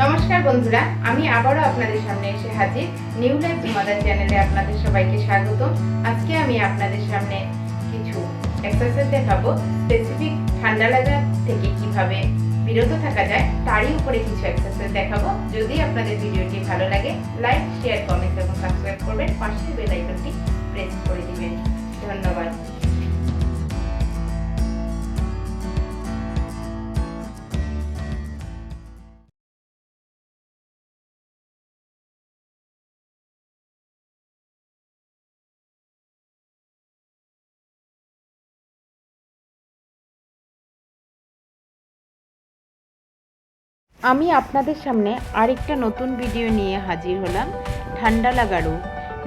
নমস্কার বন্ধুরা, আমি আবারও আপনাদের সামনে এসে হাজির নিউ লাইফ মাদার চ্যানেলে আপনাদের সবাইকে স্বাগত। আজকে আমি আপনাদের সামনে কিছু এক্সারসাইজ দেখাবো। স্পেসিফিক ঠান্ডা লাগা থেকে কিভাবে বিরত থাকা যায় তারই উপরে কিছু এক্সারসাইজ দেখাবো। যদি আপনাদের ভিডিওটি ভালো লাগে লাইক, শেয়ার, কমেন্ট এবং সাবস্ক্রাইব করবেন, পাশে বেল আইকনটি প্রেস করে দিবেন। ধন্যবাদ। আমি আপনাদের সামনে আরেকটা নতুন ভিডিও নিয়ে হাজির হলাম। ঠান্ডা লাগা রোগ,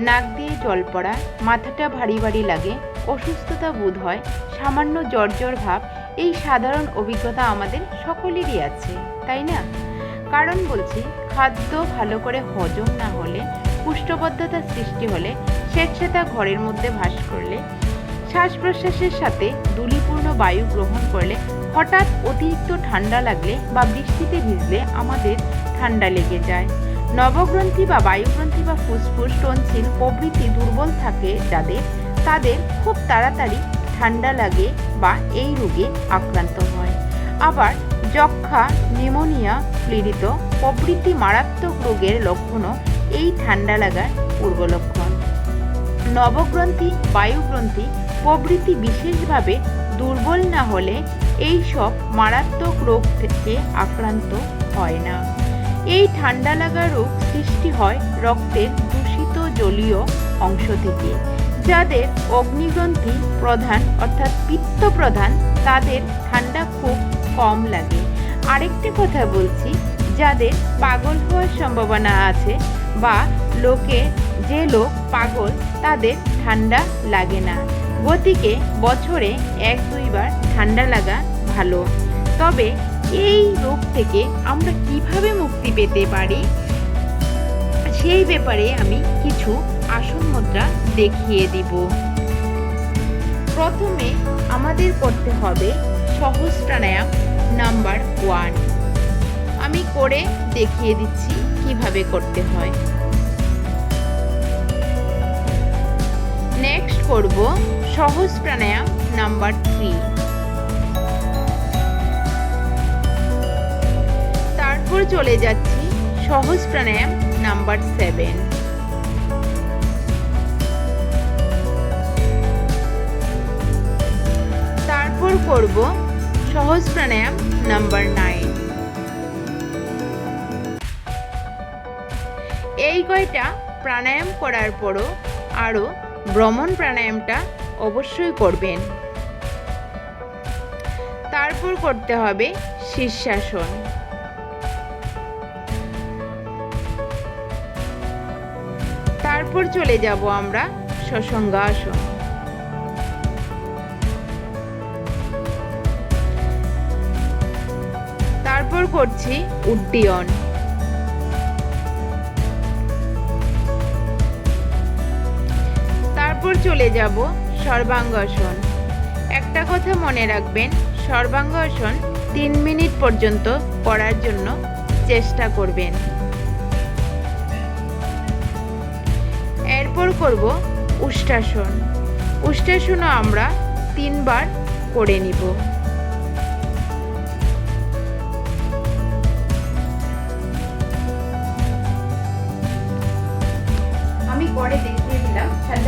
নাক দিয়ে জল পড়া, মাথাটা ভারী ভারী লাগে, অসুস্থতা বোধ হয়, সামান্য জ্বর ভাব, এই সাধারণ অভিজ্ঞতা আমাদের সকলেরই আছে, তাই না? কারণ বলছি, খাদ্য ভালো করে হজম না হলে, কুষ্ঠবদ্ধতার সৃষ্টি হলে, স্বেচ্ছাতা ঘরের মধ্যে ভাস করলে, শ্বাস প্রশ্বাসের সাথে ধূলিপূর্ণ বায়ু গ্রহণ করলে, হঠাৎ অতিরিক্ত ঠান্ডা লাগলে বা বৃষ্টিতে ভিজলে আমাদের ঠান্ডা লেগে যায়। নবগ্রন্থি বা বায়ুগ্রন্থি বা ফুসফুস, টনসিল প্রভৃতি দুর্বল থাকে তাদের খুব তাড়াতাড়ি ঠান্ডা লাগে বা এই রোগে আক্রান্ত হয়। আবার যক্ষা, নিউমোনিয়া, প্লিরিত প্রভৃতি মারাত্মক রোগের লক্ষণও এই ঠান্ডা লাগার পূর্ব লক্ষণ। নবগ্রন্থি, বায়ুগ্রন্থি প্রভৃতি বিশেষভাবে দুর্বল না হলে এই সব মারাত্মক রোগ থেকে আক্রান্ত হয় না। এই ঠান্ডা লাগা রোগ সৃষ্টি হয় রক্তের দূষিত জলীয় অংশ থেকে। যাদের অগ্নিগ্রন্থি প্রধান অর্থাৎ পিত্ত প্রধান তাদের ঠান্ডা খুব কম লাগে। আরেকটি কথা বলছি, যাদের পাগল হওয়ার সম্ভাবনা আছে বা যে লোক পাগল তাদের ঠান্ডা লাগে না। গতিকে বছরে 1-2 বার ঠান্ডা লাগা ভালো। তবে এই রোগ থেকে আমরা কিভাবে মুক্তি পেতে পারি সেই ব্যাপারে আমি কিছু আসন মুদ্রা দেখিয়ে দিব। প্রথমে আমাদের করতে হবে সহজ প্রাণায়াম নাম্বার 1। আমি করে দেখিয়ে দিচ্ছি কিভাবে করতে হয়। নেক্সট করব সহজ প্রাণায়াম নাম্বার 3। তারপর চলে যাচ্ছি সহজ প্রাণায়াম নাম্বার 7। তারপর করব সহজ প্রাণায়াম নাম্বার 9। এই কয়টা প্রাণায়াম করার পরও আরও ভ্রমণ প্রাণায়ামটা অবশ্যই করবেন। তারপর করতে হবে শীর্ষাসন। তারপর চলে যাব আমরা শশঙ্গাসন। তারপর করছি উড্ডীয়ন। তারপর চলে যাব সর্বাঙ্গাসন। একটা কথা মনে রাখবেন, সর্বাঙ্গাসন 3 মিনিট পর্যন্ত করার জন্য চেষ্টা করবেন। এরপর করব উষ্ট্রাসন। উষ্ট্রাসনও আমরা 3 বার করে নিব। আমি করে দেখিয়ে দিলাম, খালি